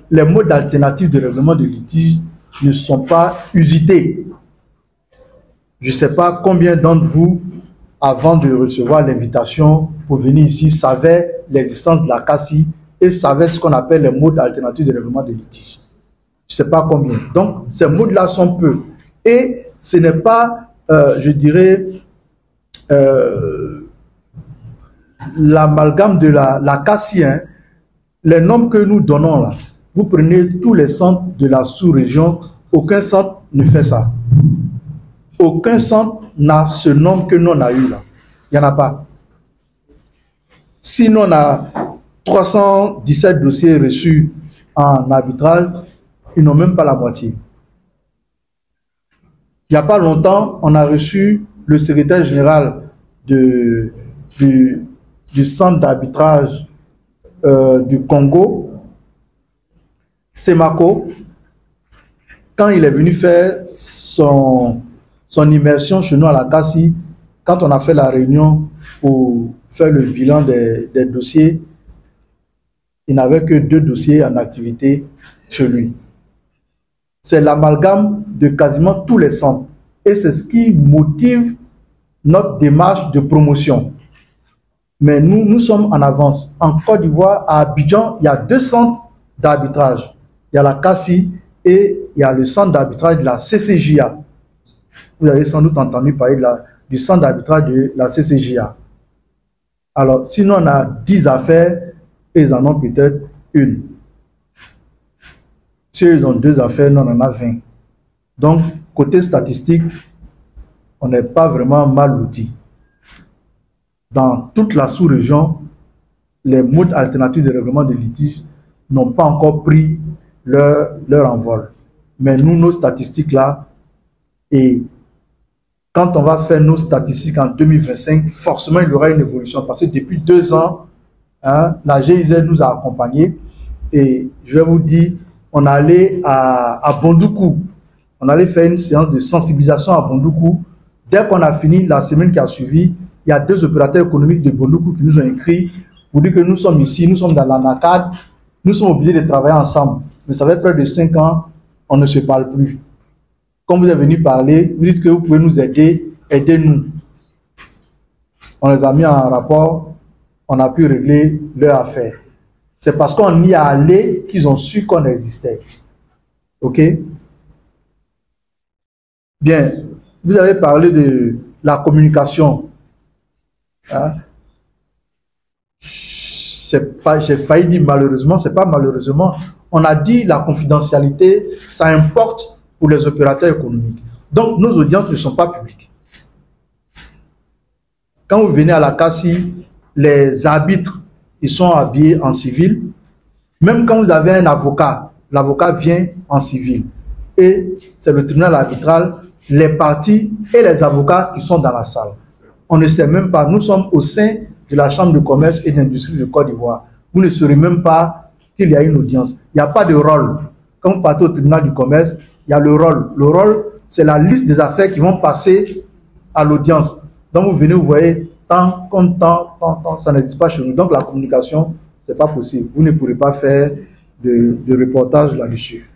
les modes alternatifs de règlement de litige ne sont pas usités. Je ne sais pas combien d'entre vous, avant de recevoir l'invitation pour venir ici, savaient l'existence de la CACI et savaient ce qu'on appelle les modes alternatifs de règlement de litige. Je ne sais pas combien. Donc, ces modes-là sont peu. Et ce n'est pas, je dirais, l'amalgame de la CACI, hein. Les noms que nous donnons là, vous prenez tous les centres de la sous-région, aucun centre ne fait ça. Aucun centre n'a ce nom que nous on a eu là. Il n'y en a pas. Si nous on a 317 dossiers reçus en arbitrage, ils n'ont même pas la moitié. Il n'y a pas longtemps, on a reçu le secrétaire général du centre d'arbitrage du Congo, Semako, quand il est venu faire son immersion chez nous à la CACI, quand on a fait la réunion pour faire le bilan des dossiers, il n'avait que 2 dossiers en activité chez lui. C'est l'amalgame de quasiment tous les centres. Et c'est ce qui motive notre démarche de promotion. Mais nous sommes en avance. En Côte d'Ivoire, à Abidjan, il y a 2 centres d'arbitrage. Il y a la CACI et il y a le centre d'arbitrage de la CCJA. Vous avez sans doute entendu parler du centre d'arbitrage de la CCJA. Alors, sinon on a 10 affaires, ils en ont peut-être une. Si ils ont 2 affaires, nous on en a 20. Donc, côté statistique, on n'est pas vraiment mal loti. Dans toute la sous-région, les modes alternatifs de règlement de litige n'ont pas encore pris leur envol. Mais nous, nos statistiques là, et quand on va faire nos statistiques en 2025, forcément il y aura une évolution. Parce que depuis 2 ans, hein, la GIZ nous a accompagnés. Et je vais vous dire, on allait à Bondoukou. On allait faire une séance de sensibilisation à Bondoukou. Dès qu'on a fini, la semaine qui a suivi, il y a 2 opérateurs économiques de Bondoukou qui nous ont écrit pour dire que nous sommes ici, nous sommes dans la NACAD, nous sommes obligés de travailler ensemble. Mais ça fait près de 5 ans, on ne se parle plus. Quand vous êtes venu parler, vous dites que vous pouvez nous aider, aidez-nous. On les a mis en rapport, on a pu régler leur affaire. C'est parce qu'on y est allé qu'ils ont su qu'on existait. Ok? Bien, vous avez parlé de la communication. Hein? J'ai failli dire malheureusement, c'est pas malheureusement. On a dit la confidentialité, ça importe pour les opérateurs économiques. Donc, nos audiences ne sont pas publiques. Quand vous venez à la CACI, les arbitres, ils sont habillés en civil. Même quand vous avez un avocat, l'avocat vient en civil. Et c'est le tribunal arbitral, les parties et les avocats qui sont dans la salle. On ne sait même pas. Nous sommes au sein de la Chambre de commerce et d'industrie de Côte d'Ivoire. Vous ne saurez même pas qu'il y a une audience. Il n'y a pas de rôle. Quand vous partez au tribunal du commerce, il y a le rôle. Le rôle, c'est la liste des affaires qui vont passer à l'audience. Donc vous venez, vous voyez, tant, ça n'existe pas chez nous. Donc la communication, ce n'est pas possible. Vous ne pourrez pas faire de reportage là-dessus.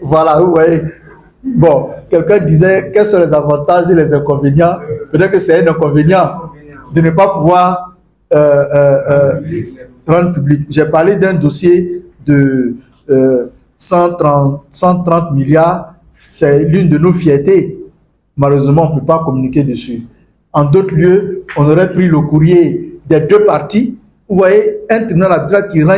Voilà, vous voyez. Bon, quelqu'un disait quels sont les avantages et les inconvénients. Peut-être que c'est un inconvénient de ne pas pouvoir rendre public. J'ai parlé d'un dossier de 130 milliards. C'est l'une de nos fiertés. Malheureusement, on ne peut pas communiquer dessus. En d'autres lieux, on aurait pris le courrier des 2 parties. Vous voyez, un tribunal arbitral qui rend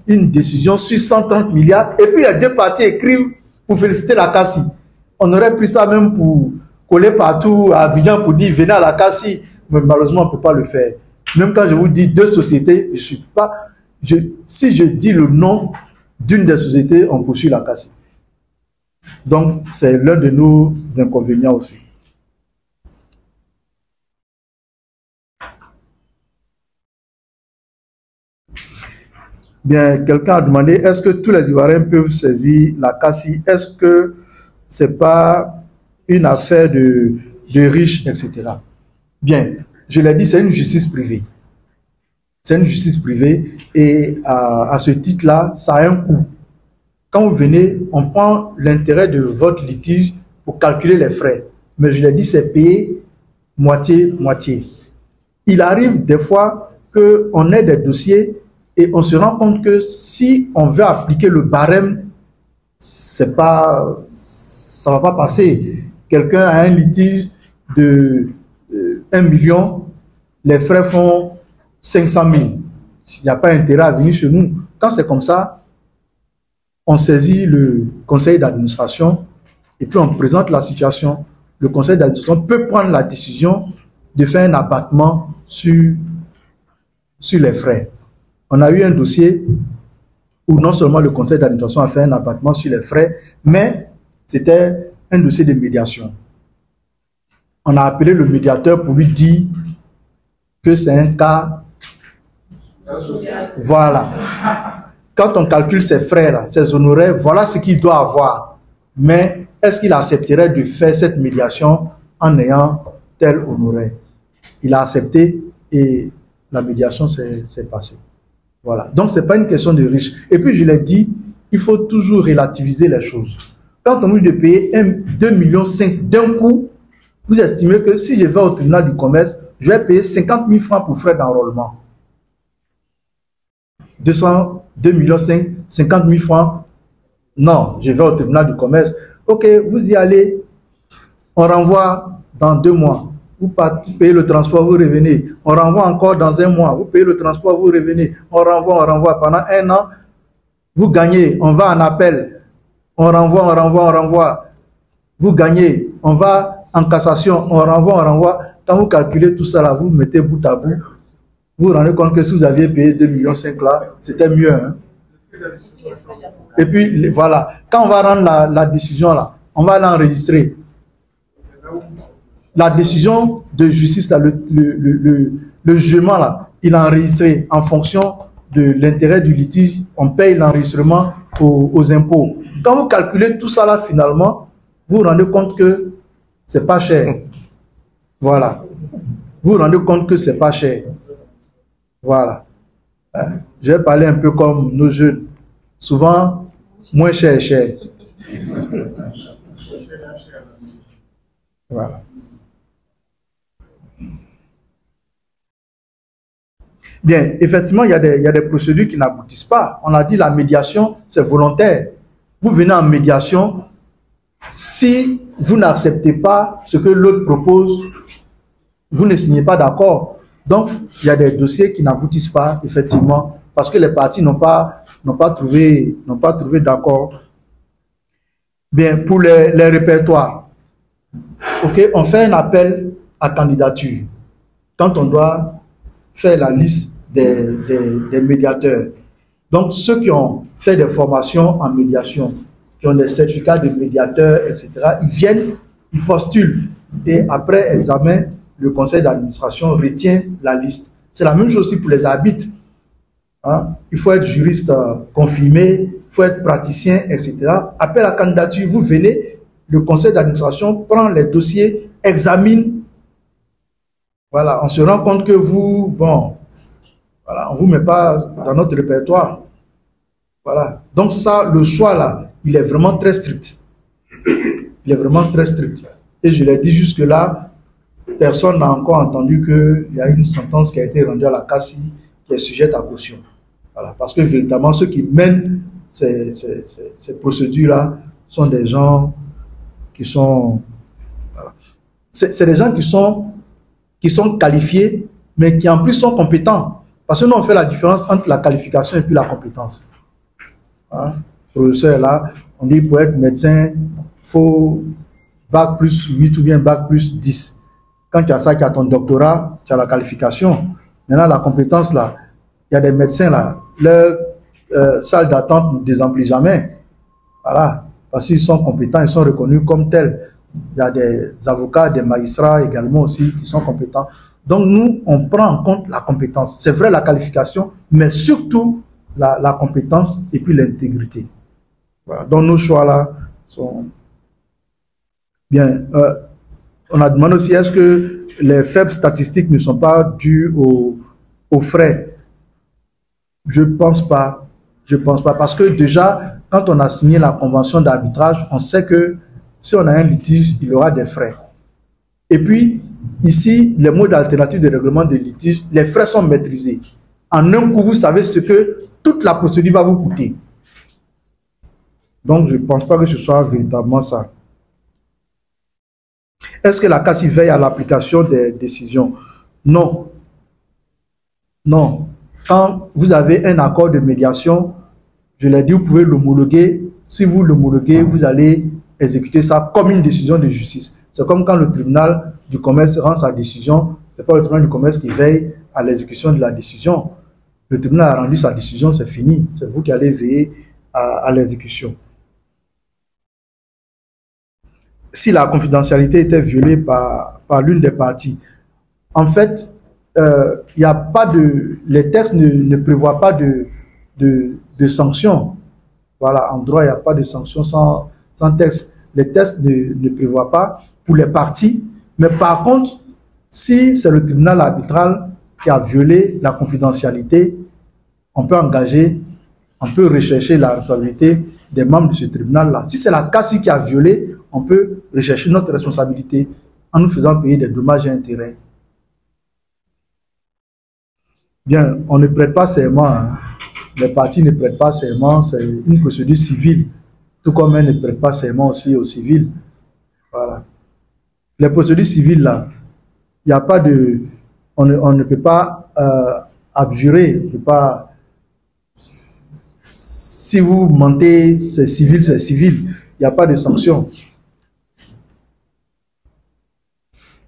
une décision sur 130 milliards et puis les 2 parties écrivent pour féliciter la CACI. On aurait pris ça même pour coller partout à Abidjan pour dire venez à la CACI. Mais malheureusement, on ne peut pas le faire. Même quand je vous dis 2 sociétés, si je dis le nom d'une des sociétés, on poursuit la CACI. Donc, c'est l'un de nos inconvénients aussi. Bien, quelqu'un a demandé, est-ce que tous les Ivoiriens peuvent saisir la CACI? Est-ce que ce n'est pas une affaire de riches, etc. Bien, je l'ai dit, c'est une justice privée. C'est une justice privée et à ce titre-là, ça a un coût. Quand vous venez, on prend l'intérêt de votre litige pour calculer les frais. Mais je l'ai dit, c'est payé moitié-moitié. Il arrive des fois qu'on ait des dossiers et on se rend compte que si on veut appliquer le barème, ça ne va pas passer. Quelqu'un a un litige de 1 million, les frais font 500 000. Il n'y a pas intérêt à venir chez nous. Quand c'est comme ça, on saisit le conseil d'administration et puis on présente la situation. Le conseil d'administration peut prendre la décision de faire un abattement sur les frais. On a eu un dossier où non seulement le conseil d'administration a fait un abattement sur les frais, mais c'était un dossier de médiation. On a appelé le médiateur pour lui dire que c'est un cas. Voilà. Quand on calcule ses frais, ses honoraires, voilà ce qu'il doit avoir. Mais est-ce qu'il accepterait de faire cette médiation en ayant tel honoraire? Il a accepté et la médiation s'est passée. Voilà. Donc, ce n'est pas une question de riche. Et puis, je l'ai dit, il faut toujours relativiser les choses. Quand on dit de payer 2,5 millions d'un coup, vous estimez que si je vais au tribunal du commerce, je vais payer 50 000 francs pour frais d'enrôlement. 2 millions 50 000 francs. Non, je vais au tribunal du commerce. Ok, vous y allez. On renvoie dans 2 mois. Vous payez le transport, vous revenez. On renvoie encore dans 1 mois. Vous payez le transport, vous revenez. On renvoie. Pendant 1 an, vous gagnez. On va en appel. On renvoie. Vous gagnez. On va en cassation. On renvoie. Quand vous calculez tout ça là, vous mettez bout à bout. Vous vous rendez compte que si vous aviez payé 2,5 millions là, c'était mieux. Hein? Et puis, voilà. Quand on va rendre la décision là, on va l'enregistrer. La décision de justice, là, le jugement, là, il est enregistré en fonction de l'intérêt du litige. On paye l'enregistrement aux impôts. Quand vous calculez tout ça là, finalement, vous vous rendez compte que c'est pas cher. Voilà. Vous vous rendez compte que c'est pas cher. Voilà. Je vais parler un peu comme nos jeunes. Souvent, moins cher. Voilà. Bien, effectivement, il y a des procédures qui n'aboutissent pas. On a dit la médiation, c'est volontaire. Vous venez en médiation, si vous n'acceptez pas ce que l'autre propose, vous ne signez pas d'accord. Donc, il y a des dossiers qui n'aboutissent pas, effectivement, parce que les parties n'ont pas trouvé d'accord. Bien, pour les répertoires, ok, on fait un appel à candidature. Quand on doit faire la liste des médiateurs. Donc, ceux qui ont fait des formations en médiation, qui ont des certificats de médiateurs, etc., ils viennent, ils postulent. Et après examen, le conseil d'administration retient la liste. C'est la même chose aussi pour les arbitres. Hein? Il faut être juriste confirmé, il faut être praticien, etc. Après la candidature, vous venez, le conseil d'administration prend les dossiers, examine. Voilà, on se rend compte que vous, bon, voilà, on ne vous met pas dans notre répertoire. Voilà. Donc ça, le choix là, il est vraiment très strict. Il est vraiment très strict. Et je l'ai dit jusque-là, personne n'a encore entendu qu'il y a une sentence qui a été rendue à la CACI qui est sujette à caution. Voilà. Parce que véritablement, ceux qui mènent ces procédures-là sont des gens qui sont... Voilà. C'est des gens qui sont qualifiés, mais qui en plus sont compétents. Parce que nous, on fait la différence entre la qualification et puis la compétence. Hein? Professeur, là, on dit pour être médecin, il faut bac plus 8 ou bien bac plus 10. Quand tu as ça, tu as ton doctorat, tu as la qualification. Maintenant, la compétence, là, il y a des médecins, là, leur salle d'attente ne désemplit jamais. Voilà. Parce qu'ils sont compétents, ils sont reconnus comme tels. Il y a des avocats, des magistrats également aussi qui sont compétents. Donc, nous, on prend en compte la compétence. C'est vrai la qualification, mais surtout la compétence et puis l'intégrité. Voilà. Donc, nos choix-là sont... Bien. On a demandé aussi, est-ce que les faibles statistiques ne sont pas dues aux frais? Je pense pas. Je pense pas. Parce que déjà, quand on a signé la convention d'arbitrage, on sait que si on a un litige, il y aura des frais. Et puis, ici, les modes alternatifs de règlement de litige, les frais sont maîtrisés. En un coup, vous savez ce que toute la procédure va vous coûter. Donc, je ne pense pas que ce soit véritablement ça. Est-ce que la CACI veille à l'application des décisions? Non. Non. Quand vous avez un accord de médiation, je l'ai dit, vous pouvez l'homologuer. Si vous l'homologuez, vous allez exécuter ça comme une décision de justice. C'est comme quand le tribunal du commerce rend sa décision, ce n'est pas le tribunal du commerce qui veille à l'exécution de la décision. Le tribunal a rendu sa décision, c'est fini. C'est vous qui allez veiller à l'exécution. Si la confidentialité était violée par l'une des parties, en fait, il n'y a pas de... Les textes ne prévoient pas de sanctions. Voilà, en droit, il n'y a pas de sanctions sans texte. Les textes ne prévoient pas pour les parties. Mais par contre, si c'est le tribunal arbitral qui a violé la confidentialité, on peut engager, on peut rechercher la responsabilité des membres de ce tribunal-là. Si c'est la CACI qui a violé, on peut rechercher notre responsabilité en nous faisant payer des dommages et intérêts. Bien, on ne prête pas serment. Hein. Les parties ne prêtent pas serment, c'est une procédure civile. Tout comme elles ne prêtent pas serment aussi au civil. Voilà. Les procédures civiles, là, il n'y a pas de... On ne peut pas abjurer, on ne peut pas... Si vous mentez, c'est civil, c'est civil. Il n'y a pas de sanction.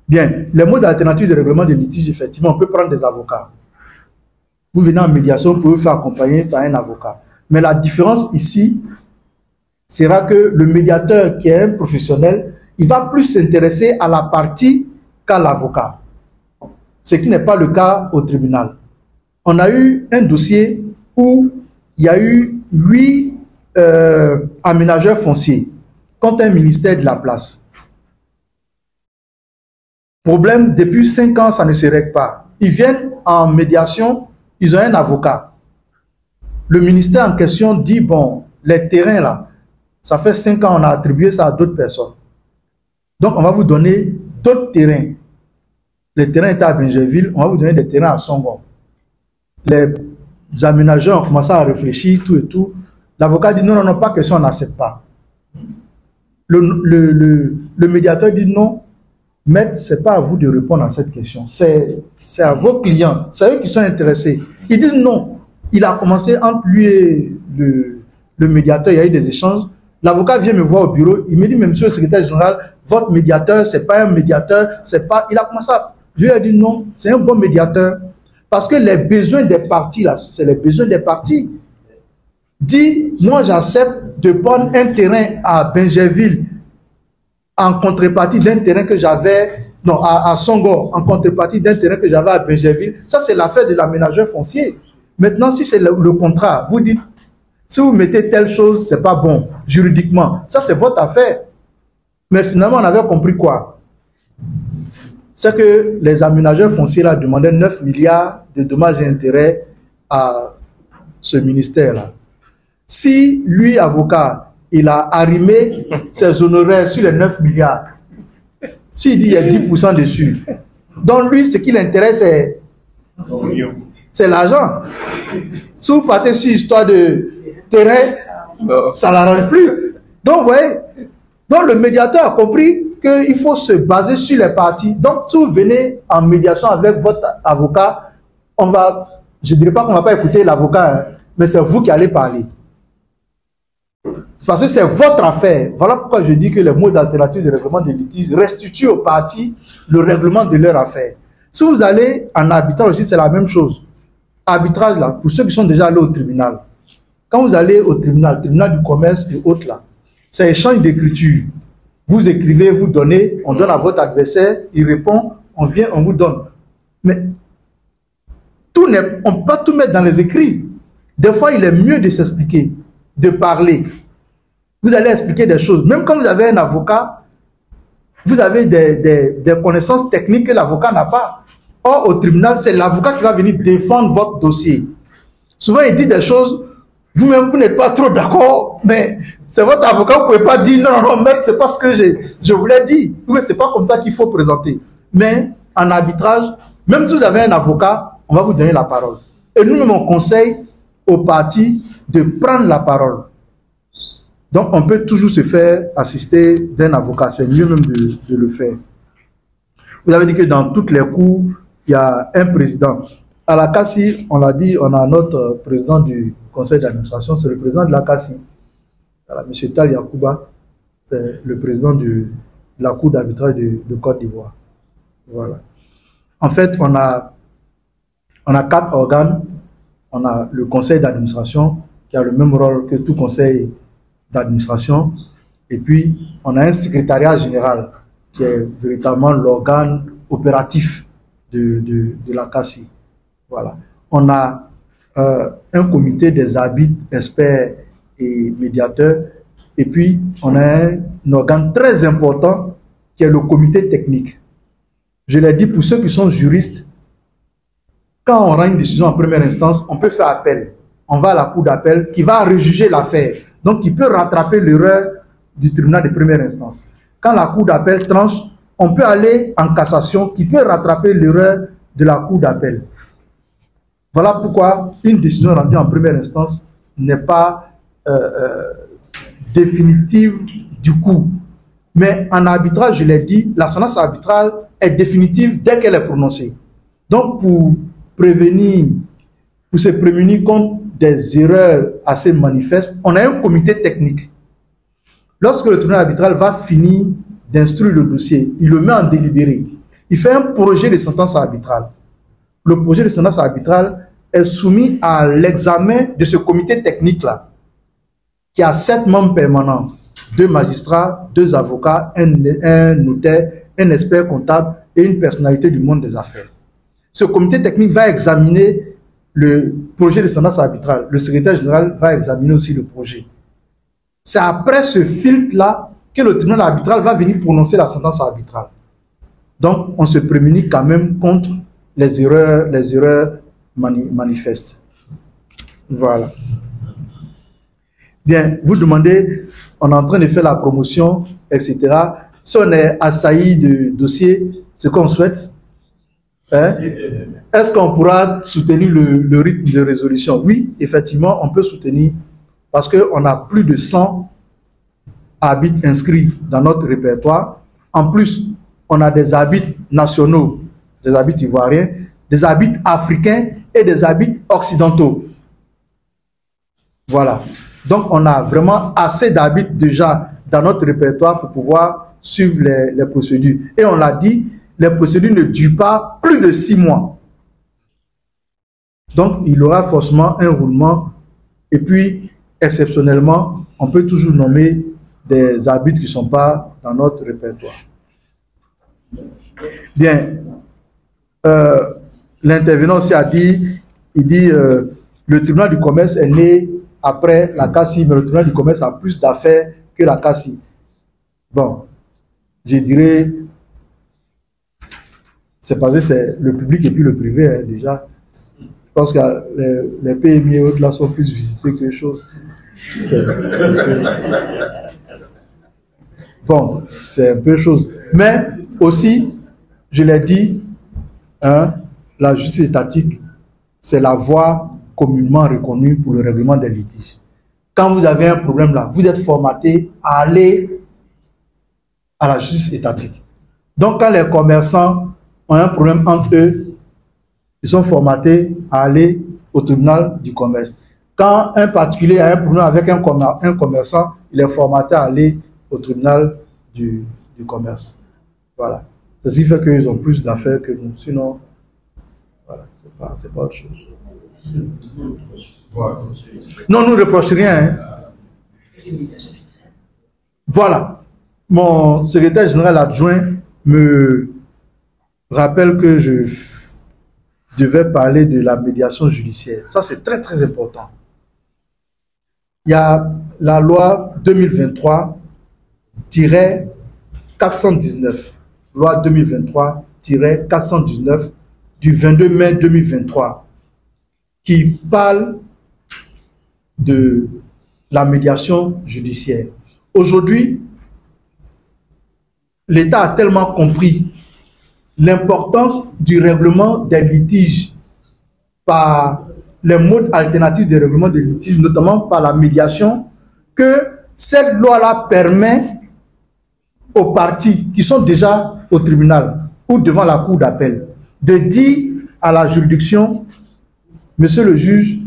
Bien, les modes alternatifs de règlement de litige, effectivement, on peut prendre des avocats. Vous venez en médiation, vous pouvez vous faire accompagner par un avocat. Mais la différence ici sera que le médiateur qui est un professionnel, il va plus s'intéresser à la partie qu'à l'avocat. Ce qui n'est pas le cas au tribunal. On a eu un dossier où il y a eu 8 aménageurs fonciers contre un ministère de la place. Problème, depuis 5 ans, ça ne se règle pas. Ils viennent en médiation, ils ont un avocat. Le ministère en question dit, bon, les terrains là, ça fait 5 ans, on a attribué ça à d'autres personnes. Donc, on va vous donner d'autres terrains. Les terrains étaient à Benjerville, on va vous donner des terrains à Songon. Les aménageurs ont commencé à réfléchir, tout et tout. L'avocat dit, non, non, non, pas question, on n'accepte pas. Le médiateur dit, non, maître, ce n'est pas à vous de répondre à cette question. C'est à vos clients, c'est eux qui sont intéressés. Ils disent non. Il a commencé entre lui et le médiateur, il y a eu des échanges. L'avocat vient me voir au bureau, il me dit, mais monsieur le secrétaire général, votre médiateur, ce n'est pas un médiateur, c'est pas... Il a commencé à... Je lui ai dit non, c'est un bon médiateur. Parce que les besoins des parties, là, c'est les besoins des parties. Dit, moi j'accepte de prendre un terrain à Benjerville en contrepartie d'un terrain que j'avais, non, à Songo, en contrepartie d'un terrain que j'avais à Benjerville. Ça, c'est l'affaire de l'aménageur foncier. Maintenant, si c'est le contrat, vous dites, si vous mettez telle chose, c'est pas bon, juridiquement. Ça, c'est votre affaire. Mais finalement, on avait compris quoi? C'est que les aménageurs fonciers là demandaient 9 milliards de dommages et intérêts à ce ministère-là. Si lui, avocat, il a arrimé ses honoraires sur les 9 milliards, s'il dit il y a 10% dessus, donc lui, ce qui l'intéresse, c'est l'argent. Si vous partez sur l'histoire de terrain, ça ne l'arrange plus. Donc, vous voyez, donc le médiateur a compris qu'il faut se baser sur les parties. Donc, si vous venez en médiation avec votre avocat, on va, je ne dirais pas qu'on ne va pas écouter l'avocat, hein, mais c'est vous qui allez parler. C'est parce que c'est votre affaire. Voilà pourquoi je dis que les modes alternatifs de règlement des litiges restituent aux parties le règlement de leur affaire. Si vous allez en arbitrage aussi, c'est la même chose. Arbitrage, là, pour ceux qui sont déjà allés au tribunal. Quand vous allez au tribunal du commerce et autres, là, c'est échange d'écriture. Vous écrivez, vous donnez, on donne à votre adversaire, il répond, on vient, on vous donne. Mais on ne peut pas tout mettre dans les écrits. Des fois, il est mieux de s'expliquer, de parler. Vous allez expliquer des choses. Même quand vous avez un avocat, vous avez des connaissances techniques que l'avocat n'a pas. Or, au tribunal, c'est l'avocat qui va venir défendre votre dossier. Souvent, il dit des choses, vous-même, vous n'êtes pas trop d'accord, mais c'est votre avocat, vous ne pouvez pas dire non, non, maître, c'est pas ce que je voulais dire. Oui, c'est pas comme ça qu'il faut présenter. Mais en arbitrage, même si vous avez un avocat, on va vous donner la parole. Et nous-mêmes, on conseille aux parties de prendre la parole. Donc, on peut toujours se faire assister d'un avocat. C'est mieux même de le faire. Vous avez dit que dans toutes les cours, il y a un président. À la CACI, on l'a dit, on a notre président du conseil d'administration, c'est le président de la CACI. Voilà, M. Tal Yakouba, c'est le président de la cour d'arbitrage de Côte d'Ivoire. Voilà. En fait, on a 4 organes. On a le conseil d'administration qui a le même rôle que tout conseil d'administration. Et puis, on a un secrétariat général qui est véritablement l'organe opératif de la CACI. Voilà. On a un comité des arbitres, experts et médiateurs. Et puis, on a un organe très important qui est le comité technique. Je l'ai dit, pour ceux qui sont juristes, quand on rend une décision en première instance, on peut faire appel. On va à la cour d'appel qui va rejuger l'affaire. Donc, il peut rattraper l'erreur du tribunal de première instance. Quand la cour d'appel tranche, on peut aller en cassation qui peut rattraper l'erreur de la cour d'appel. Voilà pourquoi une décision rendue en première instance n'est pas définitive du coup. Mais en arbitrage, je l'ai dit, la sentence arbitrale est définitive dès qu'elle est prononcée. Donc, pour se prémunir contre des erreurs assez manifestes, on a un comité technique. Lorsque le tribunal arbitral va finir d'instruire le dossier, il le met en délibéré. Il fait un projet de sentence arbitrale. Le projet de sentence arbitrale est soumis à l'examen de ce comité technique-là, qui a 7 membres permanents, 2 magistrats, 2 avocats, un notaire, un expert comptable et une personnalité du monde des affaires. Ce comité technique va examiner le projet de sentence arbitrale. Le secrétaire général va examiner aussi le projet. C'est après ce filtre-là que le tribunal arbitral va venir prononcer la sentence arbitrale. Donc, on se prémunit quand même contre les erreurs manifestes. Voilà. Bien, vous demandez, on est en train de faire la promotion, etc. Si on est assailli de dossiers, ce qu'on souhaite, hein, est-ce qu'on pourra soutenir le rythme de résolution? Oui, effectivement, on peut soutenir parce qu'on a plus de 100 arbitres inscrits dans notre répertoire. En plus, on a des arbitres nationaux, des arbitres ivoiriens, des arbitres africains et des arbitres occidentaux. Voilà. Donc, on a vraiment assez d'arbitres déjà dans notre répertoire pour pouvoir suivre les procédures. Et on l'a dit, les procédures ne durent pas plus de 6 mois. Donc, il y aura forcément un roulement. Et puis, exceptionnellement, on peut toujours nommer des arbitres qui ne sont pas dans notre répertoire. Bien. L'intervenant aussi a dit, il dit, le tribunal du commerce est né après la CACI, mais le tribunal du commerce a plus d'affaires que la CACI. Bon, je dirais, c'est parce que c'est le public et puis le privé, hein, déjà. Je pense que les PMI et autres là sont plus visités que les choses. Bon, c'est un peu chose. Mais aussi, je l'ai dit, hein, la justice étatique, c'est la voie communément reconnue pour le règlement des litiges. Quand vous avez un problème là, vous êtes formaté à aller à la justice étatique. Donc, quand les commerçants ont un problème entre eux, ils sont formatés à aller au tribunal du commerce. Quand un particulier a un problème avec un commerçant, il est formaté à aller au tribunal du commerce. Voilà. C'est ce qui fait qu'ils ont plus d'affaires que nous. Sinon, voilà, c'est pas autre chose. Non, nous ne reprochons rien. Hein. Voilà. Mon secrétaire général adjoint me rappelle que je devais parler de la médiation judiciaire. Ça, c'est très, très important. Il y a la loi 2023-419. Loi 2023-419 du 22 mai 2023 qui parle de la médiation judiciaire. Aujourd'hui, l'État a tellement compris l'importance du règlement des litiges par les modes alternatifs de règlement des litiges, notamment par la médiation, que cette loi-là permet aux parties qui sont déjà au tribunal ou devant la cour d'appel de dire à la juridiction: Monsieur le juge,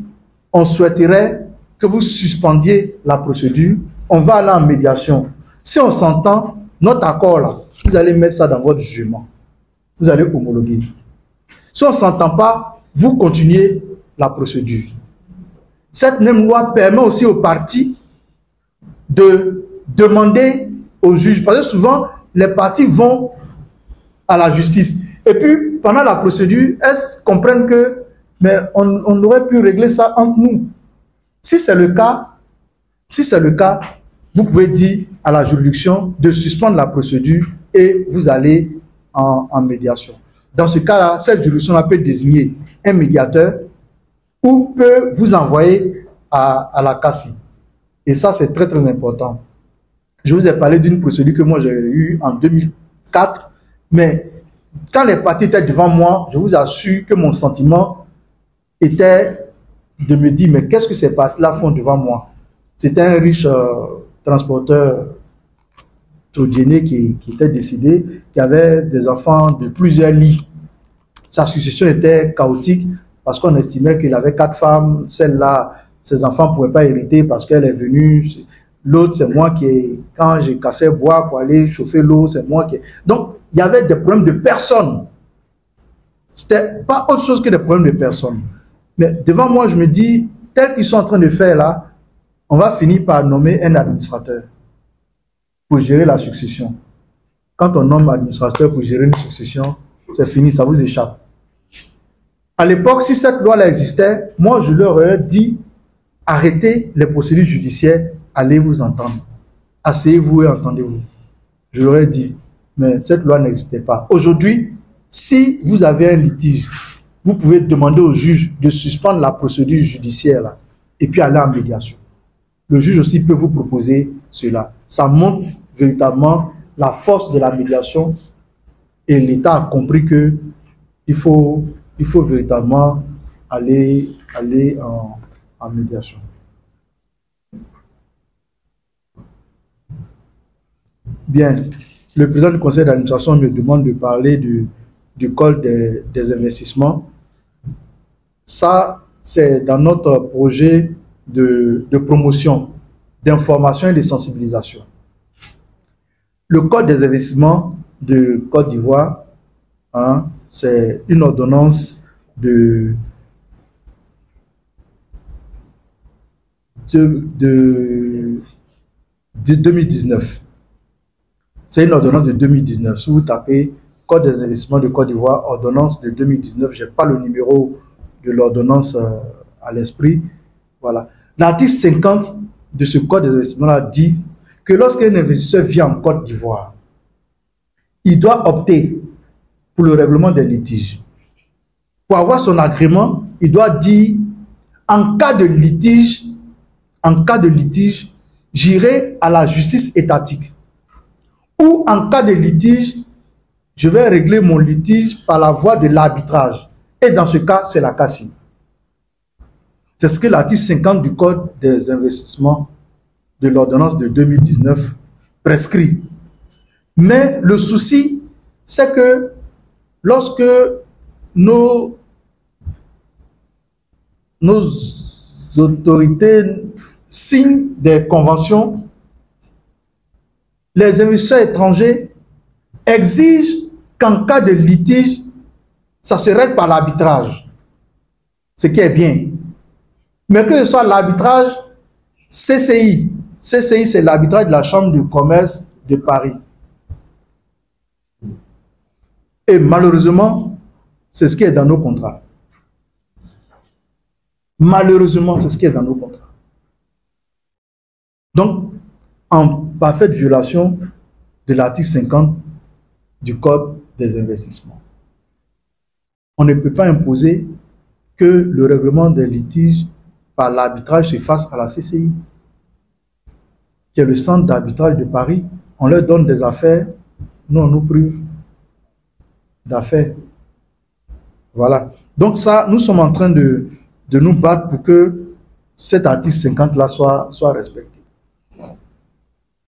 on souhaiterait que vous suspendiez la procédure, on va aller en médiation. Si on s'entend, notre accord là, vous allez mettre ça dans votre jugement. Vous allez homologuer. Si on ne s'entend pas, vous continuez la procédure. Cette même loi permet aussi aux parties de demander au juge, parce que souvent, les parties vont à la justice. Et puis, pendant la procédure, elles comprennent que mais on aurait pu régler ça entre nous. Si c'est le cas, vous pouvez dire à la juridiction de suspendre la procédure et vous allez en médiation. Dans ce cas-là, cette juridiction peut désigner un médiateur ou peut vous envoyer à la CACI. Et ça, c'est très, très important. Je vous ai parlé d'une procédure que moi j'ai eue en 2004, mais quand les parties étaient devant moi, je vous assure que mon sentiment était de me dire, mais qu'est-ce que ces parties-là font devant moi? C'était un riche transporteur taudienné qui était décédé, qui avait des enfants de plusieurs lits. Sa succession était chaotique parce qu'on estimait qu'il avait 4 femmes. Celle-là, ses enfants ne pouvaient pas hériter parce qu'elle est venue. L'autre, c'est moi qui, quand j'ai cassé bois pour aller chauffer l'eau, c'est moi qui... Donc, il y avait des problèmes de personnes. C'était pas autre chose que des problèmes de personnes. Mais devant moi, je me dis, tel qu'ils sont en train de faire là, on va finir par nommer un administrateur pour gérer la succession. Quand on nomme un administrateur pour gérer une succession, c'est fini, ça vous échappe. À l'époque, si cette loi-là existait, moi, je leur aurais dit, arrêtez les procédures judiciaires, allez vous entendre. Asseyez-vous et entendez-vous. Je leur ai dit, mais cette loi n'existait pas. Aujourd'hui, si vous avez un litige, vous pouvez demander au juge de suspendre la procédure judiciaire là, et puis aller en médiation. Le juge aussi peut vous proposer cela. Ça montre véritablement la force de la médiation et l'État a compris que il faut véritablement aller en médiation. Bien, le président du conseil d'administration me demande de parler du code des investissements. Ça, c'est dans notre projet de promotion, d'information et de sensibilisation. Le code des investissements de Côte d'Ivoire, hein, c'est une ordonnance de 2019. C'est une ordonnance de 2019. Si vous tapez Code des investissements de Côte d'Ivoire, ordonnance de 2019, je n'ai pas le numéro de l'ordonnance à l'esprit. Voilà. L'article 50 de ce Code des investissements dit que lorsqu'un investisseur vient en Côte d'Ivoire, il doit opter pour le règlement des litiges. Pour avoir son agrément, il doit dire en cas de litige, j'irai à la justice étatique. Ou en cas de litige, je vais régler mon litige par la voie de l'arbitrage. Et dans ce cas, c'est la CACI. C'est ce que l'article 50 du Code des investissements de l'ordonnance de 2019 prescrit. Mais le souci, c'est que lorsque nos autorités signent des conventions, les investisseurs étrangers exigent qu'en cas de litige, ça se règle par l'arbitrage, ce qui est bien. Mais que ce soit l'arbitrage CCI, c'est l'arbitrage de la Chambre de commerce de Paris. Et malheureusement, c'est ce qui est dans nos contrats. Malheureusement, c'est ce qui est dans nos contrats. Donc, en parfaite violation de l'article 50 du Code des investissements. On ne peut pas imposer que le règlement des litiges par l'arbitrage se fasse à la CCI, qui est le centre d'arbitrage de Paris. On leur donne des affaires, nous on nous prive d'affaires. Voilà. Donc ça, nous sommes en train de nous battre pour que cet article 50 là soit respecté.